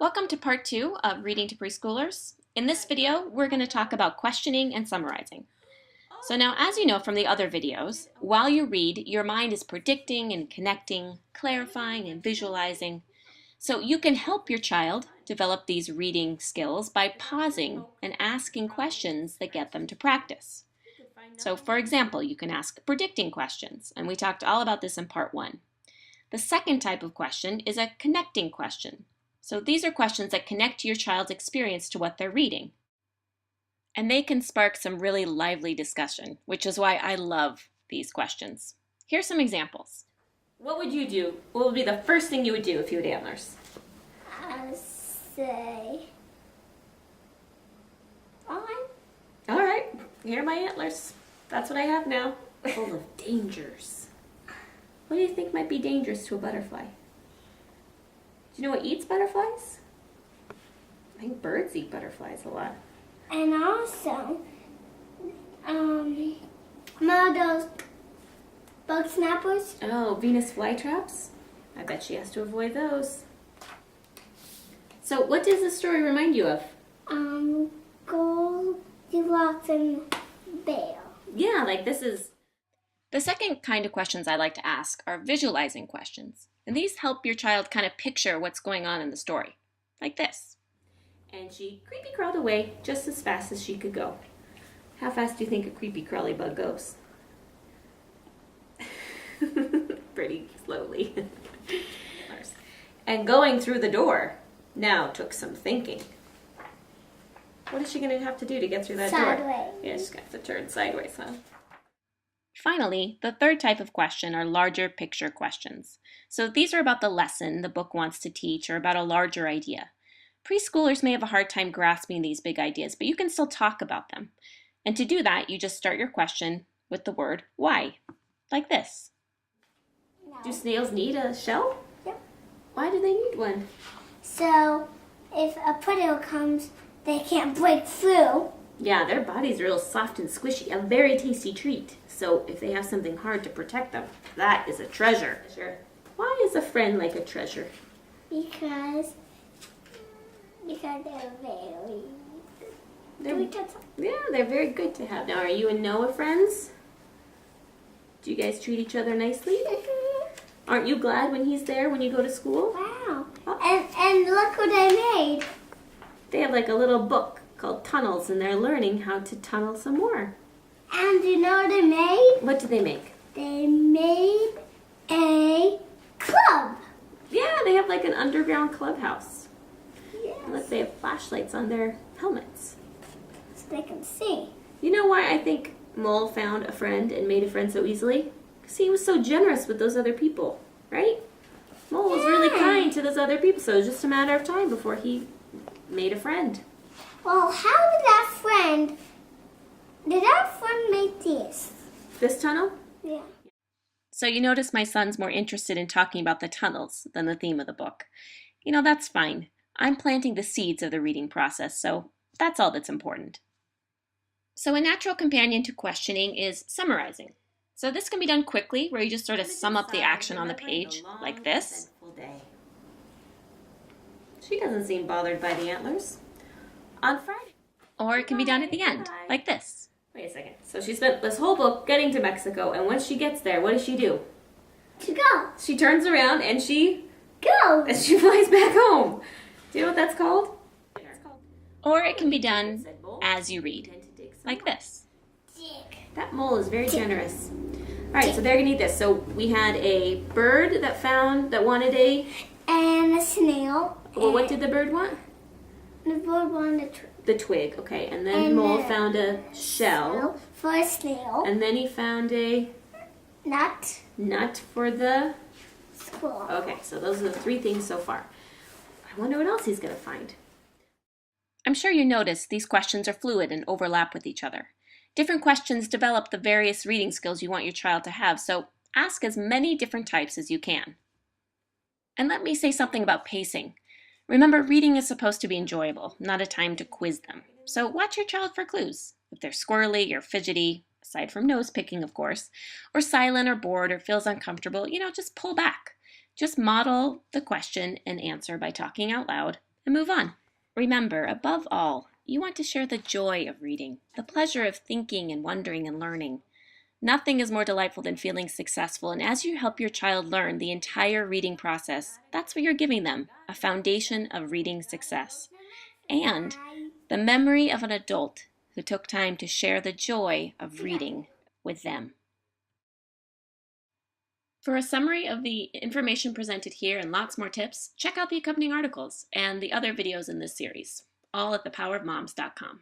Welcome to part 2 of Reading to Preschoolers. In this video, we're going to talk about questioning and summarizing. So now, as you know from the other videos, while you read, your mind is predicting and connecting, clarifying and visualizing. So you can help your child develop these reading skills by pausing and asking questions that get them to practice. So for example, you can ask predicting questions, and we talked all about this in part 1. The second type of question is a connecting question. So these are questions that connect your child's experience to what they're reading. And they can spark some really lively discussion, which is why I love these questions. Here's some examples. What would you do? What would be the first thing you would do if you had antlers? I'd say, All right, here are my antlers. That's what I have now. Full of dangers. What do you think might be dangerous to a butterfly? Do you know what eats butterflies? I think birds eat butterflies a lot. and also, of those bug snappers. Oh, Venus flytraps? I bet she has to avoid those. So what does this story remind you of? Goldilocks and Bear. Yeah, like this is... The second kind of questions I like to ask are visualizing questions. And these help your child kind of picture what's going on in the story. Like this. And she creepy crawled away just as fast as she could go. How fast do you think a creepy crawly bug goes? Pretty slowly. And going through the door now took some thinking. What is she going to have to do to get through that door? Sideways. Yeah, she's going to have to turn sideways, huh? Finally, the third type of question are larger picture questions. So these are about the lesson the book wants to teach or about a larger idea. Preschoolers may have a hard time grasping these big ideas, but you can still talk about them. And to do that, you just start your question with the word why, like this. No. Do snails need a shell? Yep. Why do they need one? So, if a predator comes, they can't break through. Yeah, their body's real soft and squishy, a very tasty treat. So if they have something hard to protect them, that is a treasure. Why is a friend like a treasure? Because they're very They're very good to have. Now, are you and Noah friends? Do you guys treat each other nicely? Aren't you glad when he's there when you go to school? Wow. Oh. And look what I made. They have like a little book called Tunnels, and they're learning how to tunnel some more. And you know what they made? What did they make? They made a club. Yeah, they have like an underground clubhouse. Yes. And look, they have flashlights on their helmets. So they can see. You know why I think Mole found a friend and made a friend so easily? Because he was so generous with those other people, right? Mole was really kind to those other people, so it was just a matter of time before he made a friend. Well, how did that friend make this? This tunnel? Yeah. So you notice my son's more interested in talking about the tunnels than the theme of the book. You know, that's fine. I'm planting the seeds of the reading process, so that's all that's important. So a natural companion to questioning is summarizing. So this can be done quickly, where you just sort of sum up the action on the page, like this. She doesn't seem bothered by the antlers. On Friday. Or it can be done at the end, like this. Wait a second. So she spent this whole book getting to Mexico, and once she gets there, what does she do? To go. She turns around and she Go. she flies back home. Do you know what that's called? Or it can be done as you read, like this. That mole is very generous. All right, so they're gonna eat this. So we had a bird that wanted a... And a snail. Well, what did the bird want? The bird wanted The twig, okay. And then And Mole then found a shell. for a snail. And then he found a nut for the... Squirrel. Okay, so those are the 3 things so far. I wonder what else he's gonna find. I'm sure you noticed these questions are fluid and overlap with each other. Different questions develop the various reading skills you want your child to have, so ask as many different types as you can. And let me say something about pacing. Remember, reading is supposed to be enjoyable, not a time to quiz them. So watch your child for clues. If they're squirrely or fidgety, aside from nose picking, of course, or silent or bored or feels uncomfortable, just pull back. Just model the question and answer by talking out loud and move on. Remember, above all, you want to share the joy of reading, the pleasure of thinking and wondering and learning. Nothing is more delightful than feeling successful, and as you help your child learn the entire reading process, that's what you're giving them, a foundation of reading success. And the memory of an adult who took time to share the joy of reading with them. For a summary of the information presented here and lots more tips, check out the accompanying articles and the other videos in this series, all at thepowerofmoms.com.